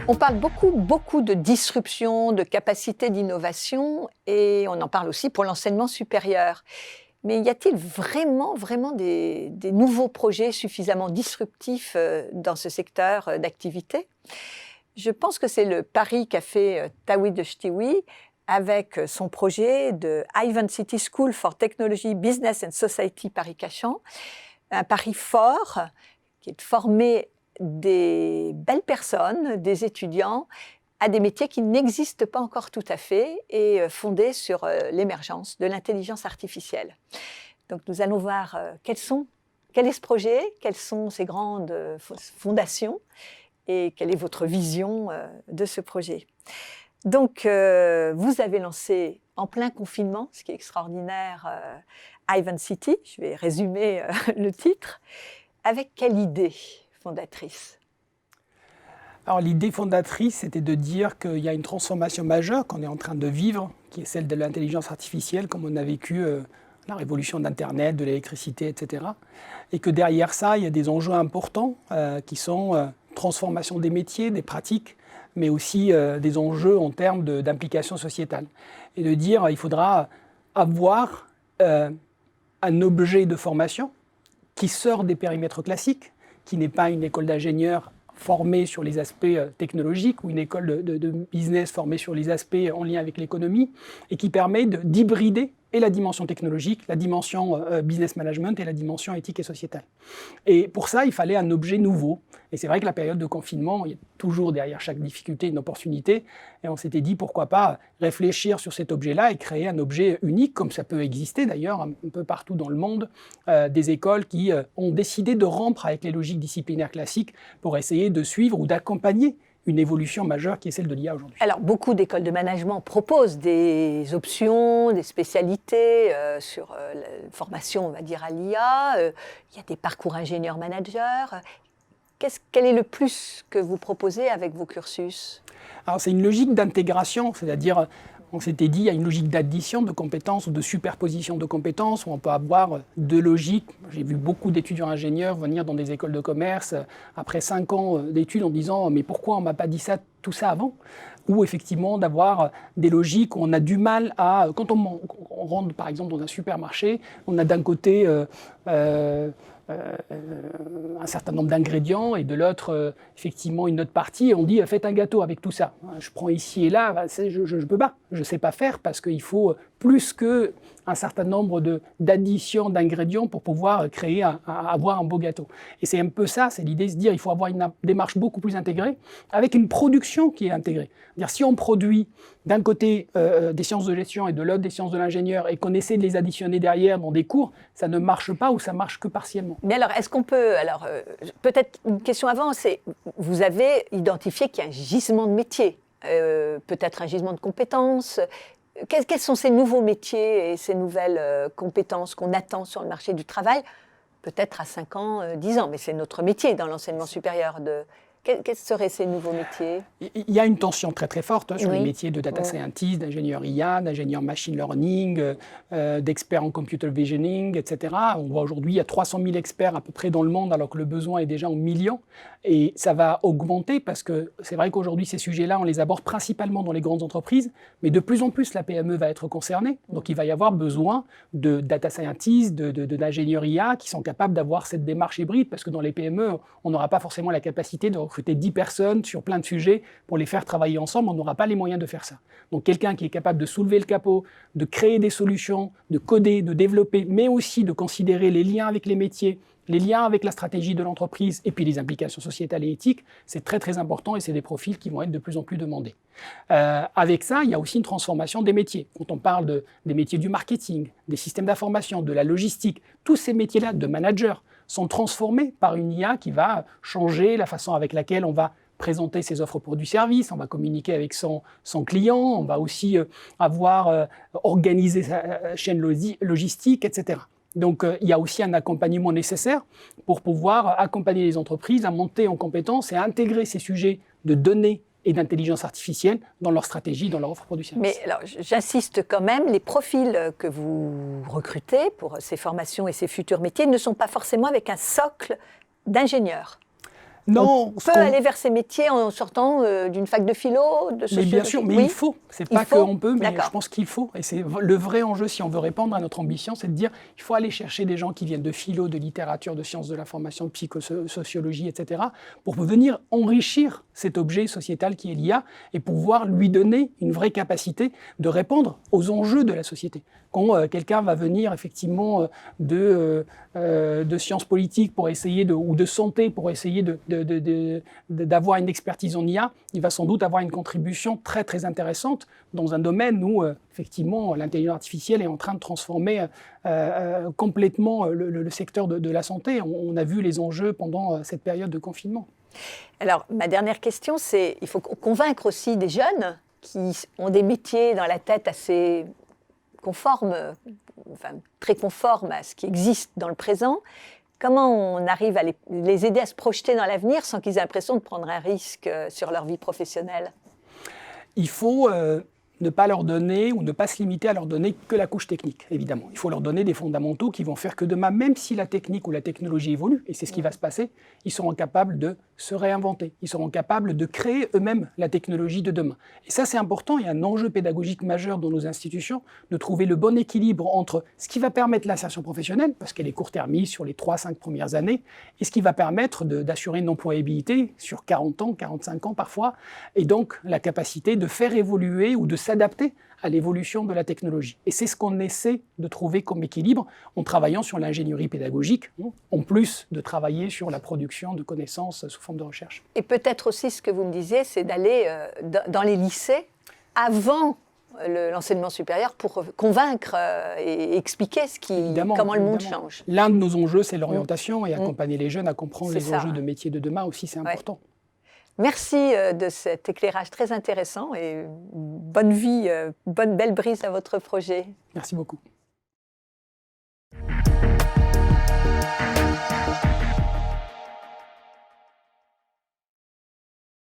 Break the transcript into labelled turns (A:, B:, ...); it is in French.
A: On parle beaucoup de disruption, de capacité d'innovation et on en parle aussi pour l'enseignement supérieur. Mais y a-t-il vraiment des nouveaux projets suffisamment disruptifs dans ce secteur d'activité? Je pense que c'est le pari qu'a fait Tawhid Chtiwi avec son projet de Ivan City School for Technology, Business and Society Paris-Cachan. Un pari fort qui est de former des belles personnes, des étudiants, à des métiers qui n'existent pas encore tout à fait et fondés sur l'émergence de l'intelligence artificielle. Donc nous allons voir quel est ce projet, quelles sont ces grandes fondations et quelle est votre vision de ce projet. Donc vous avez lancé en plein confinement, ce qui est extraordinaire, Ivan City, je vais résumer le titre, avec quelle idée fondatrice?
B: Alors l'idée fondatrice, c'était de dire qu'il y a une transformation majeure qu'on est en train de vivre, qui est celle de l'intelligence artificielle, comme on a vécu la révolution d'Internet, de l'électricité, etc. Et que derrière ça, il y a des enjeux importants qui sont transformation des métiers, des pratiques, mais aussi des enjeux en termes d'implication sociétale. Et de dire qu'il faudra avoir un objet de formation qui sort des périmètres classiques, qui n'est pas une école d'ingénieurs formée sur les aspects technologiques ou une école de business formée sur les aspects en lien avec l'économie et qui permet d'hybrider et la dimension technologique, la dimension business management et la dimension éthique et sociétale. Et pour ça, il fallait un objet nouveau. Et c'est vrai que la période de confinement, il y a toujours derrière chaque difficulté une opportunité. Et on s'était dit pourquoi pas réfléchir sur cet objet-là et créer un objet unique, comme ça peut exister d'ailleurs un peu partout dans le monde, des écoles qui ont décidé de rompre avec les logiques disciplinaires classiques pour essayer de suivre ou d'accompagner une évolution majeure qui est celle de l'IA aujourd'hui.
A: Alors, beaucoup d'écoles de management proposent des options, des spécialités sur la formation, on va dire, à l'IA. Il y a des parcours ingénieurs-managers. Quel est le plus que vous proposez avec vos cursus?
B: Alors, c'est une logique d'intégration, c'est-à-dire, on s'était dit, il y a une logique d'addition de compétences ou de superposition de compétences où on peut avoir deux logiques. J'ai vu beaucoup d'étudiants ingénieurs venir dans des écoles de commerce après 5 ans d'études en disant « mais pourquoi on ne m'a pas dit tout ça avant ?» Ou effectivement d'avoir des logiques où on a du mal à… Quand on rentre par exemple dans un supermarché, on a d'un côté… un certain nombre d'ingrédients et de l'autre, effectivement, une autre partie. Et on dit, faites un gâteau avec tout ça. Je prends ici et là, je ne peux pas. Je ne sais pas faire parce qu'il faut plus qu'un certain nombre d'additions d'ingrédients pour pouvoir avoir un beau gâteau. Et c'est un peu ça, c'est l'idée de se dire, il faut avoir une démarche beaucoup plus intégrée avec une production qui est intégrée. C'est-à-dire, si on produit d'un côté des sciences de gestion et de l'autre des sciences de l'ingénieur et qu'on essaie de les additionner derrière dans des cours, ça ne marche pas ou ça marche que partiellement.
A: Mais alors, est-ce qu'on peut… Alors, peut-être une question avant, c'est vous avez identifié qu'il y a un gisement de métiers, peut-être un gisement de compétences. Quels sont ces nouveaux métiers et ces nouvelles compétences qu'on attend sur le marché du travail, peut-être à 5 ans, 10 ans, mais c'est notre métier dans l'enseignement supérieur de… Quels seraient ces nouveaux métiers?
B: Il y a une tension très très forte sur les métiers de data scientist, d'ingénieur IA, d'ingénieur machine learning, d'experts en computer visioning, etc. On voit aujourd'hui, il y a 300 000 experts à peu près dans le monde, alors que le besoin est déjà en millions. Et ça va augmenter parce que c'est vrai qu'aujourd'hui, ces sujets-là, on les aborde principalement dans les grandes entreprises, mais de plus en plus, la PME va être concernée. Donc, il va y avoir besoin de data scientists, d'ingénieurs IA qui sont capables d'avoir cette démarche hybride parce que dans les PME, on n'aura pas forcément la capacité de recruter 10 personnes sur plein de sujets pour les faire travailler ensemble. On n'aura pas les moyens de faire ça. Donc, quelqu'un qui est capable de soulever le capot, de créer des solutions, de coder, de développer, mais aussi de considérer les liens avec les métiers, les liens avec la stratégie de l'entreprise et puis les implications sociétales et éthiques, c'est très très important et c'est des profils qui vont être de plus en plus demandés. Avec ça, il y a aussi une transformation des métiers. Quand on parle des métiers du marketing, des systèmes d'information, de la logistique, tous ces métiers-là de manager sont transformés par une IA qui va changer la façon avec laquelle on va présenter ses offres produits services, on va communiquer avec son client, on va aussi avoir organisé sa chaîne logistique, etc. Donc, il y a aussi un accompagnement nécessaire pour pouvoir accompagner les entreprises à monter en compétences et à intégrer ces sujets de données et d'intelligence artificielle dans leur stratégie, dans leur offre produit service.
A: Mais alors, j'insiste quand même, les profils que vous recrutez pour ces formations et ces futurs métiers ne sont pas forcément avec un socle d'ingénieur.
B: Non,
A: on peut aller vers ces métiers en sortant d'une fac de philo, de sociologie.
B: Mais bien sûr, mais
A: oui.
B: il faut. C'est pas qu'on peut, mais je pense qu'il faut. Et c'est le vrai enjeu, si on veut répondre à notre ambition, c'est de dire il faut aller chercher des gens qui viennent de philo, de littérature, de sciences de l'information, de psychosociologie, etc., pour venir enrichir cet objet sociétal qui est l'IA et pouvoir lui donner une vraie capacité de répondre aux enjeux de la société. Quand quelqu'un va venir effectivement de sciences politiques pour essayer ou de santé pour essayer d'avoir une expertise en IA, il va sans doute avoir une contribution très très intéressante dans un domaine où effectivement l'intelligence artificielle est en train de transformer complètement le secteur de la santé. On a vu les enjeux pendant cette période de confinement.
A: Alors ma dernière question, c'est il faut convaincre aussi des jeunes qui ont des métiers dans la tête assez conformes, enfin très conformes à ce qui existe dans le présent. Comment on arrive à les aider à se projeter dans l'avenir sans qu'ils aient l'impression de prendre un risque sur leur vie professionnelle?
B: Il faut ne pas leur donner ou ne pas se limiter à leur donner que la couche technique, évidemment. Il faut leur donner des fondamentaux qui vont faire que demain, même si la technique ou la technologie évolue, et c'est ce qui va se passer, ils seront capables de se réinventer, ils seront capables de créer eux-mêmes la technologie de demain. Et ça, c'est important, il y a un enjeu pédagogique majeur dans nos institutions, de trouver le bon équilibre entre ce qui va permettre l'insertion professionnelle, parce qu'elle est court-termiste sur les 3-5 premières années, et ce qui va permettre d'assurer une employabilité sur 40 ans, 45 ans parfois, et donc la capacité de faire évoluer ou de s'adapter à l'évolution de la technologie. Et c'est ce qu'on essaie de trouver comme équilibre en travaillant sur l'ingénierie pédagogique, en plus de travailler sur la production de connaissances sous forme de recherche.
A: Et peut-être aussi ce que vous me disiez, c'est d'aller dans les lycées avant l'enseignement supérieur pour convaincre et expliquer comment le monde change.
B: L'un de nos enjeux, c'est l'orientation et accompagner les jeunes à comprendre les enjeux de métiers de demain aussi, c'est important.
A: Merci de cet éclairage très intéressant et bonne vie, belle brise à votre projet.
B: Merci beaucoup.